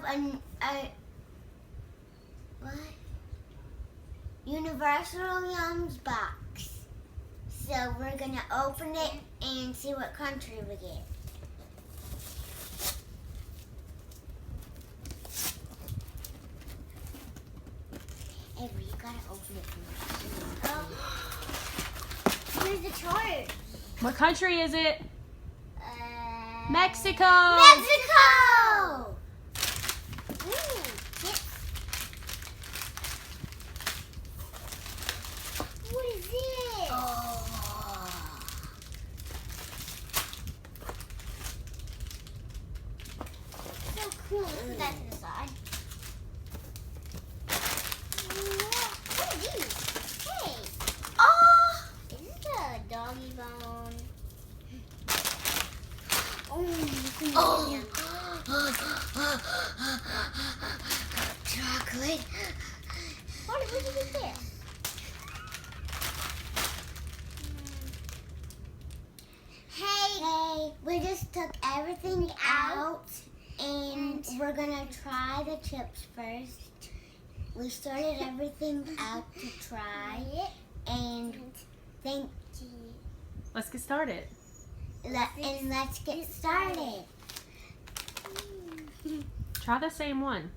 a what? Universal Yums box. So we're gonna open it and see what country we get. Averie, you gotta open it for me. Here's the chart. What country is it? Mexico! Mexico! Ooh, yes. What is it? Oh. So cool. Put that to the side. What are these? Hey. Oh! Is this a doggy bone? Oh. Chocolate. What is this? Hey, we just took everything out and we're gonna try the chips first. We started everything out to try it and thank you. Let's get started. Let's get started. Try the same one.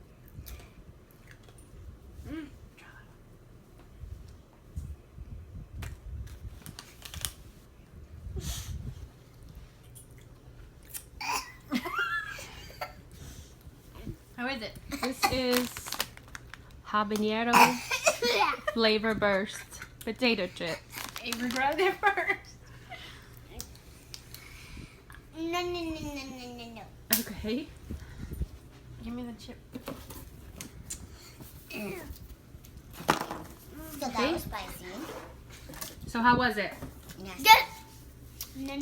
How is it? This is habanero flavor burst potato chips. Averie grabbed it first. No. Okay. Give me the chip. So that was spicy. So how was it? Yes. No.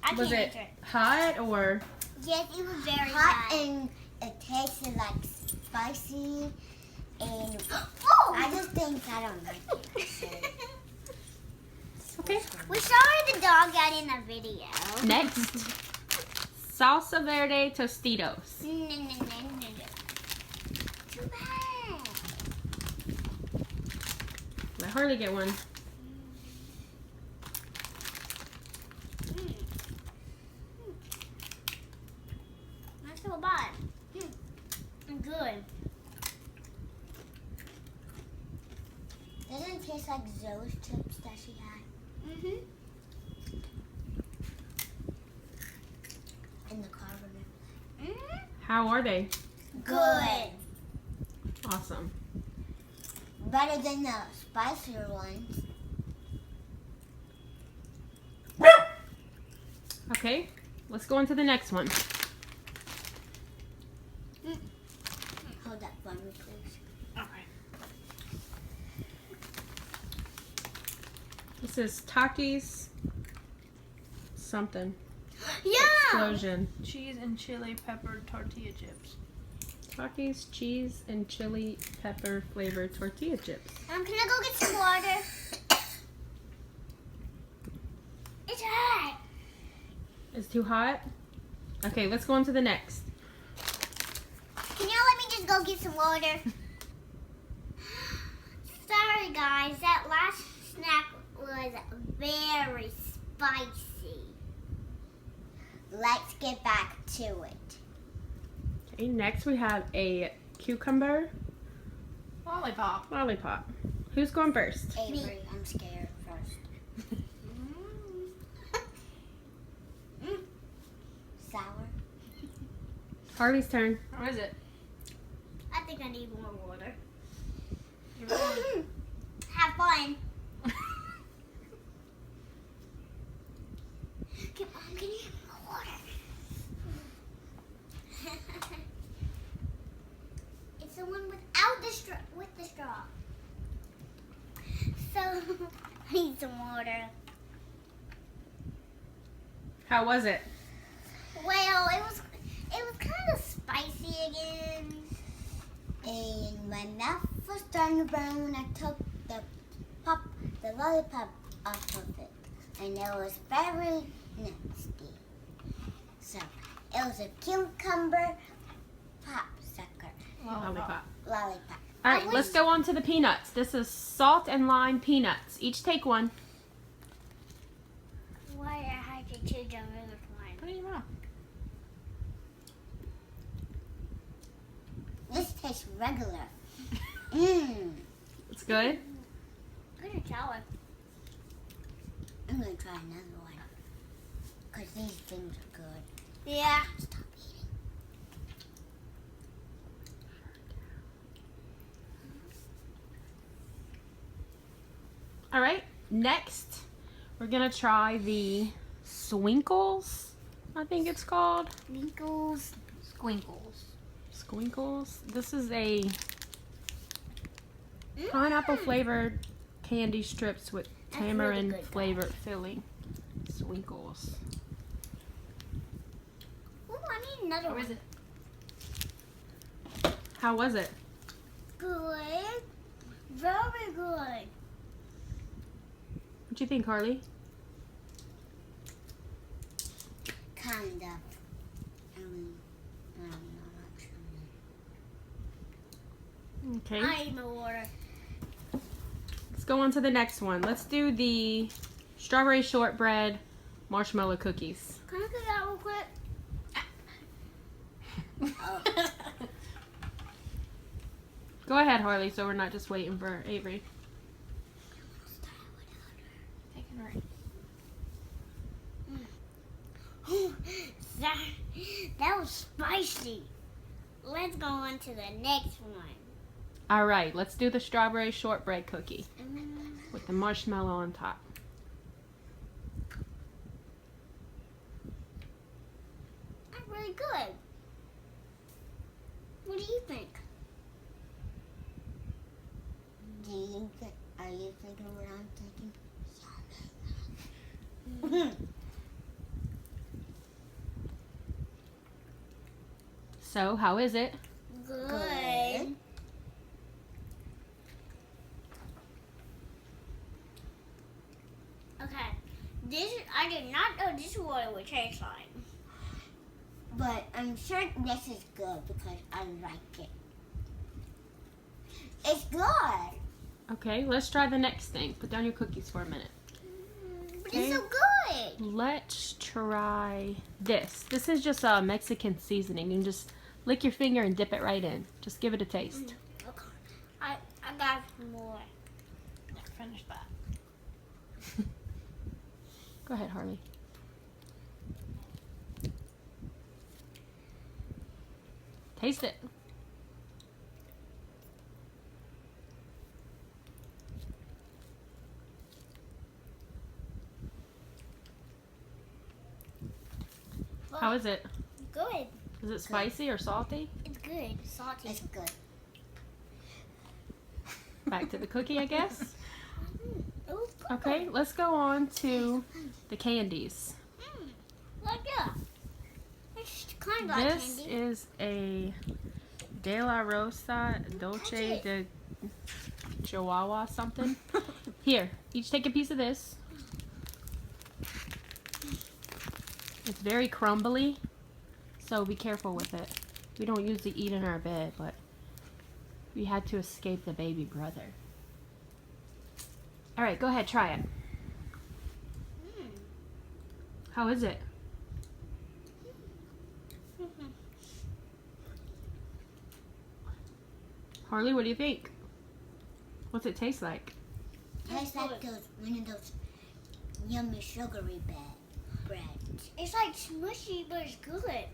I Was can't it answer it. hot or? Yes, it was very hot and it tasted like spicy and I just think I don't like it. So. Okay. We saw the dog out in a video. Next, salsa verde tostitos. No. Too bad. Let Harlie get one. Not so bad. Good. Doesn't it taste like those chips that she had? In the carbonate. How are they? Good. Awesome. Better than the spicier ones. Okay, let's go on to the next one. Hold that for me, please. Okay. This is Takis something. Yeah. Explosion. Cheese and chili pepper tortilla chips. Takis cheese and chili pepper flavored tortilla chips. Can I go get some water? It's hot. It's too hot? Okay, let's go on to the next. Can y'all let me just go get some water? Sorry guys, that last snack was very spicy. Let's get back to it. Okay, next we have a cucumber Lollipop. lollipop. Who's going first? Averie, I'm scared first. Sour. Harley's turn. How is it? I think I need more water. Give it to me. Have fun. Come on, can you have more water? It's the one without the straw, with the straw. So, I need some water. How was it? Well, it was kind of spicy again. And my mouth was starting to burn when I took the lollipop off of it. And it was very nasty. So, it was a cucumber popsicle. Lollipop. Lollipop. All right, let's go on to the peanuts. This is salt and lime peanuts. Each take one. Why I had to choose a regular one? Put it in your mouth. This tastes regular. Mmm. It's good. Good sour. I'm gonna try another one. Cause these things are good. Yeah. Stop eating. All right, next we're gonna try the Swinkles, I think it's called. Sprinkles. Squinkles. Squinkles. This is a pineapple flavored candy strips with That's really tamarind good, flavored filling. Swinkles. Ooh, I need another Or one. is it? How was it? Good. Very good. What do you think, Harley? Kind of. I'm not sure. Okay. I need more water. Let's go on to the next one. Let's do the strawberry shortbread marshmallow cookies. Can I get that real quick? Oh. Go ahead, Harley, so we're not just waiting for Avery. Taking right. That was spicy. Let's go on to the next one. All right, let's do the strawberry shortbread cookie with the marshmallow on top. That's really good. What do you think? Are you thinking what I'm thinking? So, how is it? Good. Okay. I did not know this is what it would taste like. But I'm sure this is good because I like it. It's good. Okay, let's try the next thing. Put down your cookies for a minute. But Okay. it's so good. Let's try this. This is just a Mexican seasoning. You can just lick your finger and dip it right in. Just give it a taste. Okay. I got more. Never finished that. Go ahead, Harley. Taste it. How is it? Good. Is it spicy or salty? It's good. Salty. It's good. Back to the cookie, I guess. Ooh, Okay, let's go on to the candies. Like that. It's kind of like This candy. is a De La Rosa Dolce de Chihuahua something. Here, each take a piece of this. It's very crumbly, so be careful with it. We don't usually eat in our bed, but we had to escape the baby brother. All right, go ahead, try it. How is it? Harley, what do you think? What's it taste like? Tastes like one of those yummy sugary bread. It's like smushy, but it's good.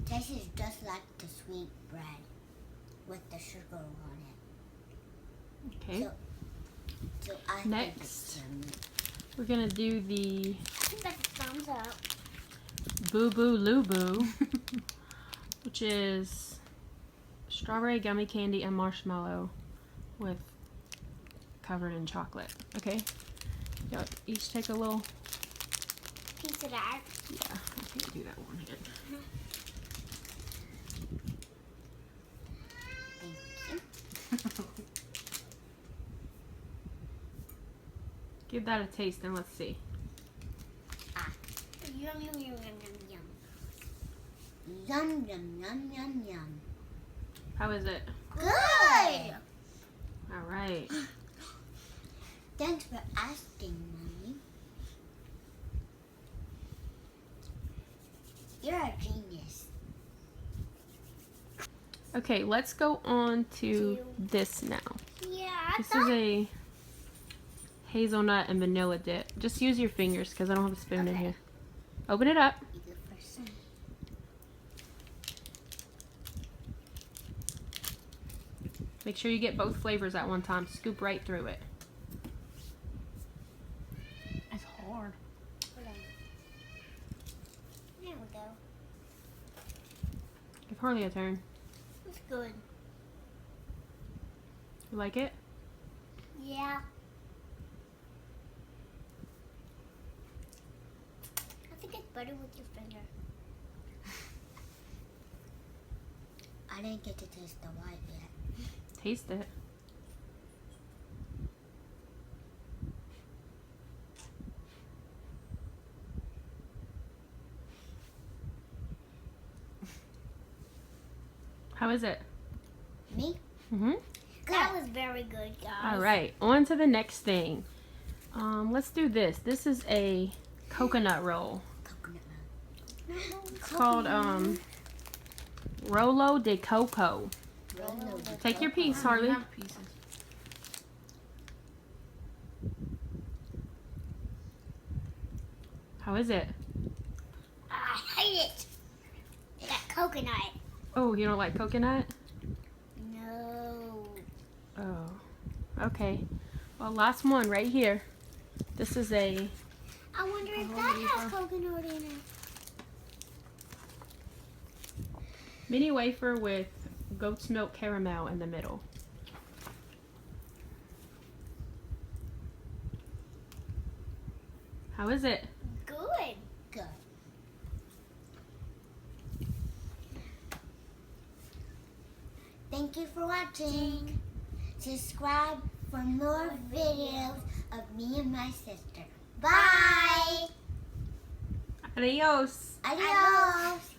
Tastes just like the sweet bread with the sugar on it. Okay. So I think Next. it's yummy. We're gonna do the I think that's a thumbs up. Boo Boo Lubu, which is strawberry gummy candy and marshmallow with covered in chocolate. Okay. Yep. Each take a little. Piece of that. Yeah, I can't do that one hand. Thank you. Give that a taste and let's see. Yum, yum, yum, yum, yum, yum. Yum, yum, yum, yum, yum. How is it? Good. All right. Thanks for asking, Mommy. You're a genius. Okay, let's go on to this now. Yeah, This is a hazelnut and vanilla dip. Just use your fingers because I don't have a spoon in here. Open it up. You go first. Make sure you get both flavors at one time. Scoop right through it. It's hard. Hold on. There we go. Give Harley a turn. It's good. You like it? Yeah. I think it's better with your finger. I didn't get to taste the white yet. Taste it. How is it? Me? Mm-hmm. That was very good, guys. All right, on to the next thing. Let's do this. This is a coconut roll. Coconut milk. It's called Rolo de Coco. Take your piece, I Harley. have pieces. How is it? I hate it. That coconut. Oh, you don't like coconut? No. Oh, okay. Well, last one right here. This is a I wonder if that has coconut in it. mini wafer with goat's milk caramel in the middle. How is it? Good. Good. Thank you for watching. Subscribe for more videos of me and my sister. Bye. Adios. Adios.